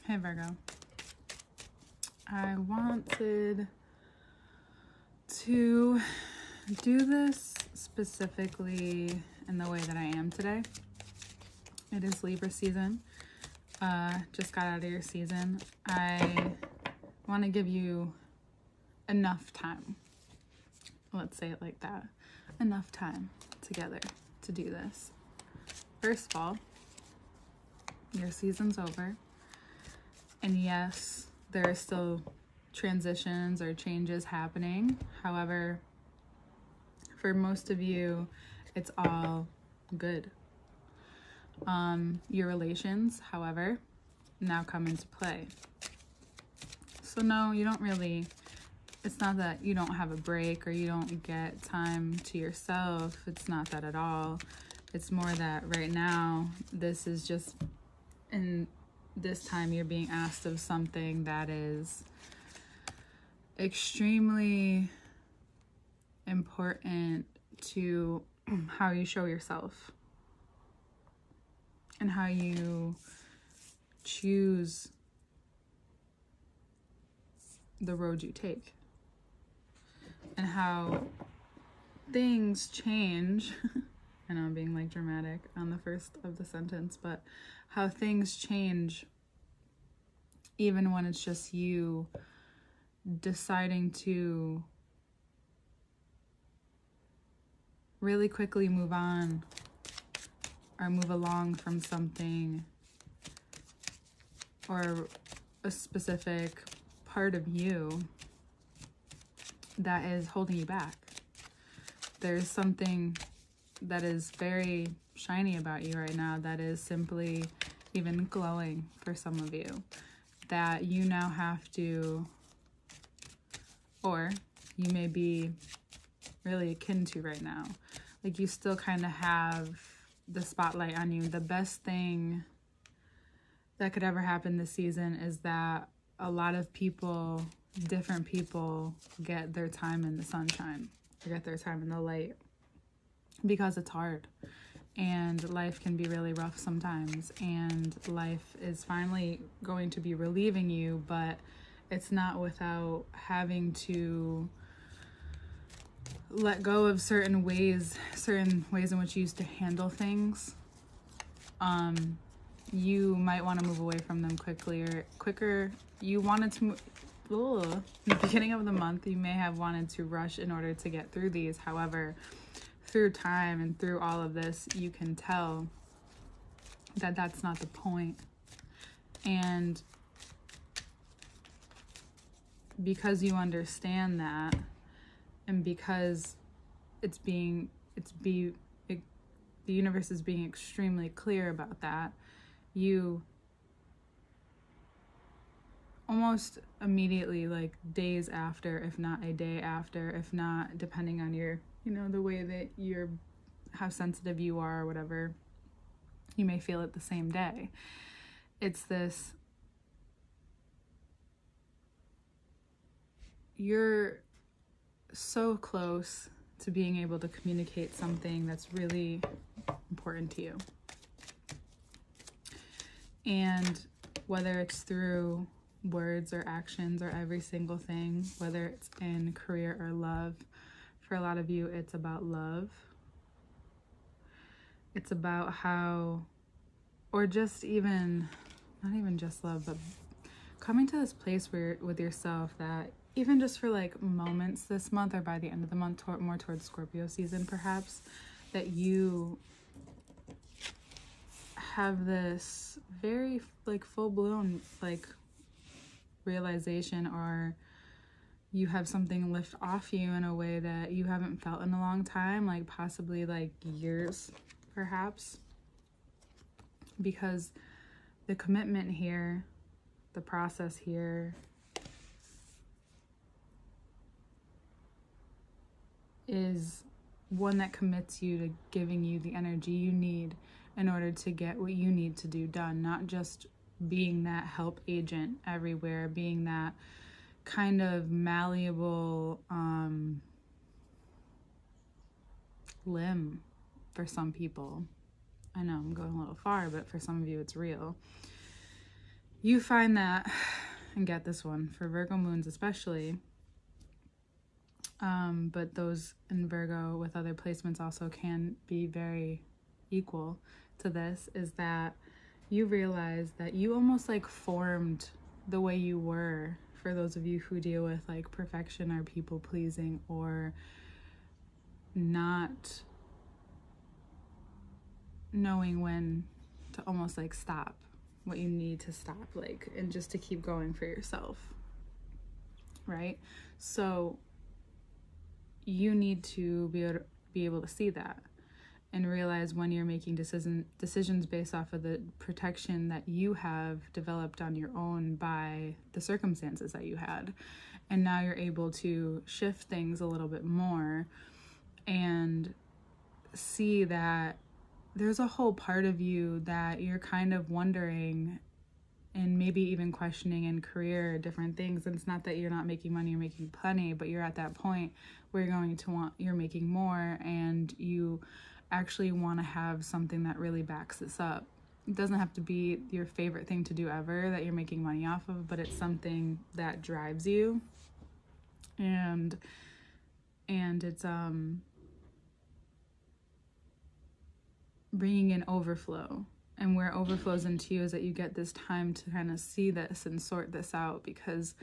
Hey Virgo, I wanted to do this specifically in the way that I am today. It is Libra season. Just got out of your season. I want to give you enough time. Let's say it like that. Enough time together to do this. First of all, your season's over. And yes, there are still transitions or changes happening. However, for most of you, it's all good. Your relations, however, now come into play. So no, you don't really, it's not that you don't have a break or you don't get time to yourself. It's not that at all. It's more that right now, this is just in this time you're being asked of something that is extremely important to how you show yourself and how you choose the road you take and how things change. I know I'm being like dramatic on the first of the sentence, but how things change even when it's just you deciding to really quickly move on or move along from something or a specific part of you that is holding you back. There's something that is very shiny about you right now that is simply even glowing for some of you that you now have to, or you may be really akin to right now. Like you still kind of have the spotlight on you. The best thing that could ever happen this season is that a lot of people, different people, get their time in the sunshine, or get their time in the light, because it's hard and life can be really rough sometimes, and life is finally going to be relieving you, but it's not without having to let go of certain ways in which you used to handle things. You might want to move away from them quicker. You wanted to in the beginning of the month, you may have wanted to rush in order to get through these. However, through time and through all of this, you can tell that that's not the point. And because you understand that, and because the universe is being extremely clear about that, you almost immediately, like days after, if not a day after, if not, depending on your, the way that how sensitive you are or whatever, you may feel it the same day. It's this, you're so close to being able to communicate something that's really important to you. And whether it's through words or actions or every single thing, whether it's in career or love, for a lot of you, it's about love. It's about how, or just even, not even just love, but coming to this place where with yourself that even just for like moments this month or by the end of the month, more towards Scorpio season perhaps, that you have this very like full-blown like realization, or you have something lift off you in a way that you haven't felt in a long time, like possibly like years perhaps, because the commitment here, the process here is one that commits you to giving you the energy you need in order to get what you need to do done, not just being that help agent everywhere, being that kind of malleable limb for some people. I know I'm going a little far, but for some of you it's real. you find that, and get this one, for Virgo moons especially, but those in Virgo with other placements also can be very equal to this, is that you realize that you almost like formed the way you were, for those of you who deal with like perfection or people pleasing or not knowing when to almost like stop what you need to stop, like, and just to keep going for yourself, right? So you need to be able to see that and realize when you're making decisions based off of the protection that you have developed on your own by the circumstances that you had. And now you're able to shift things a little bit more and see that there's a whole part of you that you're kind of wondering and maybe even questioning in career, different things. And it's not that you're not making money, you're making plenty, but you're at that point where you're making more, and you actually want to have something that really backs this up. It doesn't have to be your favorite thing to do ever that you're making money off of, but it's something that drives you. And it's bringing in overflow. And where overflows into you is that you get this time to kind of see this and sort this out, because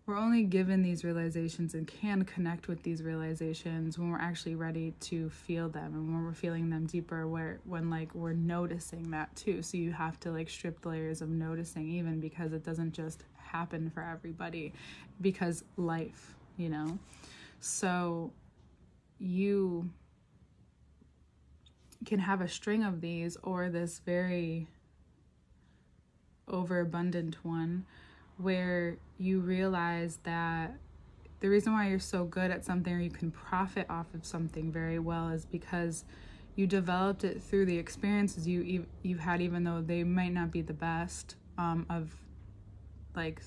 we're only given these realizations and can connect with these realizations when we're actually ready to feel them, and when we're feeling them deeper, when like we're noticing that too. So you have to like strip the layers of noticing, even because it doesn't just happen for everybody, because life, you know. So you can have a string of these, or this very overabundant one, where you realize that the reason why you're so good at something, or you can profit off of something very well, is because you developed it through the experiences you've had, even though they might not be the best of like,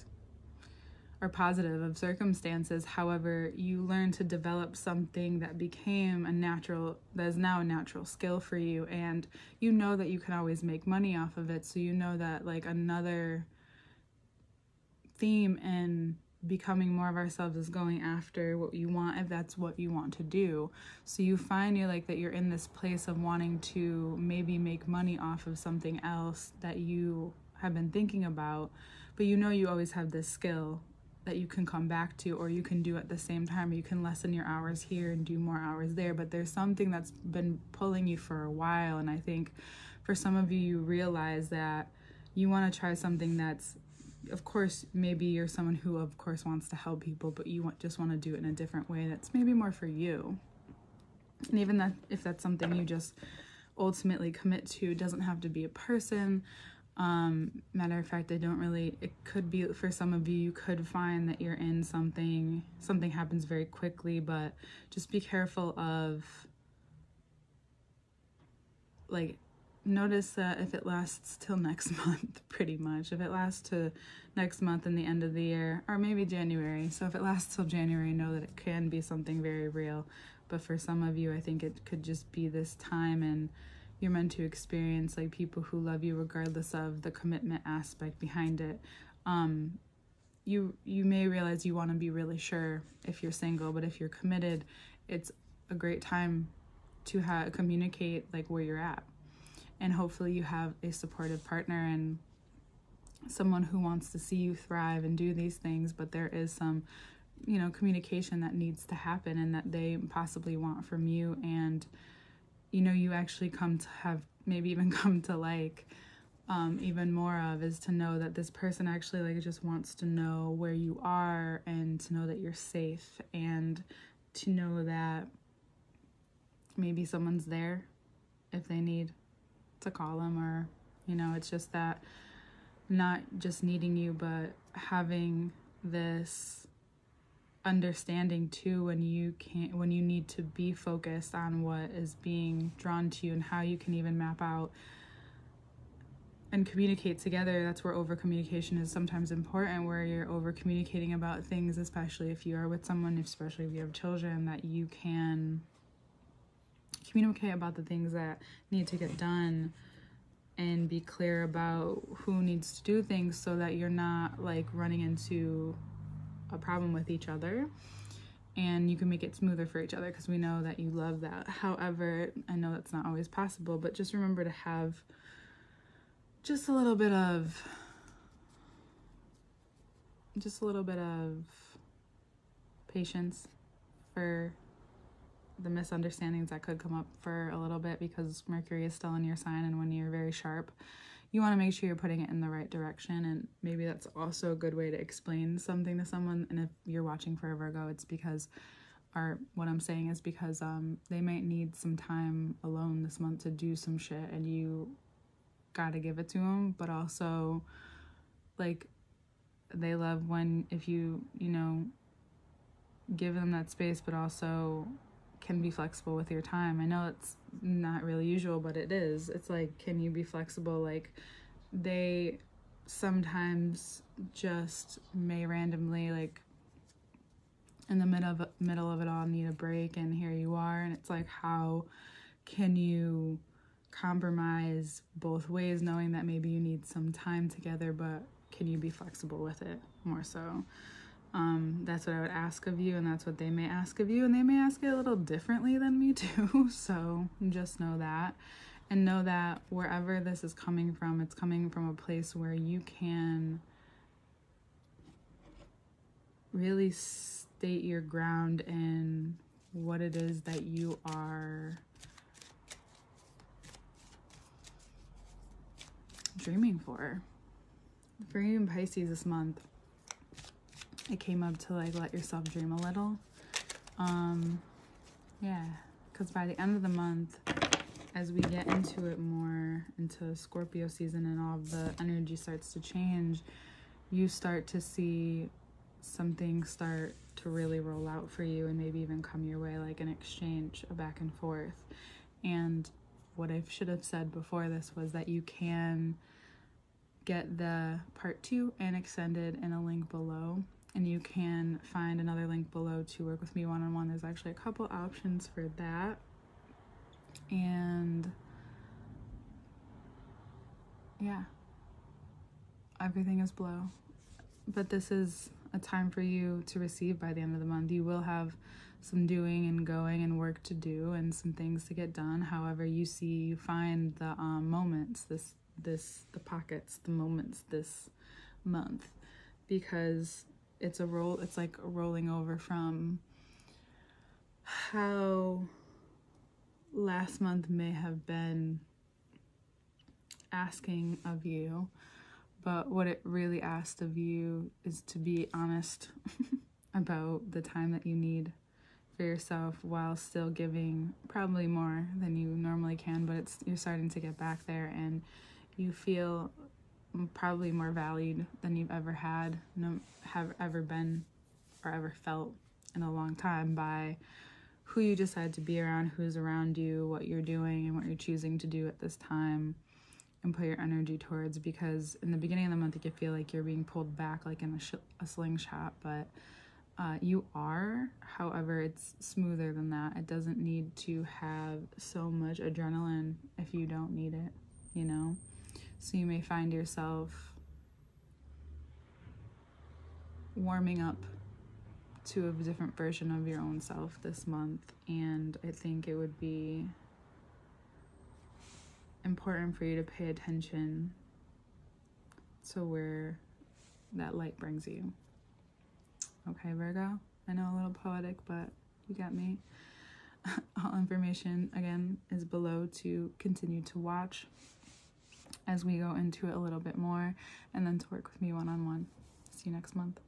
or positive of circumstances. However, you learn to develop something that is now a natural skill for you, and you know that you can always make money off of it. So you know that like another theme in becoming more of ourselves is going after what you want, if that's what you want to do. So you find you're in this place of wanting to maybe make money off of something else that you have been thinking about, but you know you always have this skill that you can come back to, or you can do at the same time. You can lessen your hours here and do more hours there, but there's something that's been pulling you for a while. And I think for some of you, you realize that you want to try something that's, of course, maybe you're someone who of course wants to help people, but you just want to do it in a different way that's maybe more for you. And even that, if that's something you just ultimately commit to, it doesn't have to be a person. Matter of fact, it could be, for some of you, you could find that you're in something happens very quickly, but just be careful of, like, notice that if it lasts till next month, pretty much, if it lasts to next month and the end of the year, or maybe January. So if it lasts till January, know that it can be something very real. But for some of you, I think it could just be this time, and you're meant to experience like people who love you regardless of the commitment aspect behind it. You may realize you want to be really sure if you're single, but if you're committed, it's a great time to communicate like where you're at. And hopefully you have a supportive partner and someone who wants to see you thrive and do these things, but there is some, communication that needs to happen and that they possibly want from you. And you actually come to have, maybe even come to like, even more of, is to know that this person actually like just wants to know where you are, and to know that you're safe, and to know that maybe someone's there if they need to call them, or, it's just that not just needing you, but having this understanding too, when you need to be focused on what is being drawn to you, and how you can even map out and communicate together. That's where over communication is sometimes important, where you're over communicating about things, especially if you are with someone, especially if you have children, that you can communicate about the things that need to get done and be clear about who needs to do things so that you're not like running into a problem with each other, and you can make it smoother for each other, because we know that you love that. However, I know that's not always possible, but just remember to have just a little bit of patience for the misunderstandings that could come up for a little bit, because Mercury is still in your sign, and when you're very sharp, you want to make sure you're putting it in the right direction. And maybe that's also a good way to explain something to someone. And if you're watching for a Virgo, it's because, or what I'm saying is because they might need some time alone this month to do some shit, and you gotta give it to them. But also, like, they love when, if you give them that space, but also can be flexible with your time. I know it's not really usual, but it is. It's like, can you be flexible? Like, they sometimes just may randomly, like, in the middle of it all, need a break, and here you are. And it's like, how can you compromise both ways, knowing that maybe you need some time together, but can you be flexible with it more so? That's what I would ask of you, and that's what they may ask of you, and they may ask it a little differently than me too. So just know that, and know that wherever this is coming from, it's coming from a place where you can really state your ground in what it is that you are dreaming for. For you in Pisces this month, it came up to like, let yourself dream a little. Yeah, because by the end of the month, as we get into it more, into Scorpio season, and all of the energy starts to change, you start to see something start to really roll out for you, and maybe even come your way, like an exchange, a back and forth. And what I should have said before this was that you can get the part 2 and extended in a link below, and you can find another link below to work with me one-on-one. There's actually a couple options for that. And yeah, everything is below. But this is a time for you to receive by the end of the month. You will have some doing and going and work to do, and some things to get done. However, you find the moments, the pockets, the moments this month, because it's like rolling over from how last month may have been asking of you, but what it really asked of you is to be honest about the time that you need for yourself, while still giving probably more than you normally can. But you're starting to get back there, and you feel probably more valued than you've ever have ever been or ever felt in a long time, by who you decide to be around, who's around you, what you're doing, and what you're choosing to do at this time and put your energy towards. Because in the beginning of the month, you can feel like you're being pulled back like in a slingshot, but you are. However, it's smoother than that. It doesn't need to have so much adrenaline if you don't need it, So you may find yourself warming up to a different version of your own self this month. And I think it would be important for you to pay attention to where that light brings you. Okay, Virgo? I know, a little poetic, but you got me. All information, again, is below to continue to watch as we go into it a little bit more, and then to work with me one-on-one. See you next month.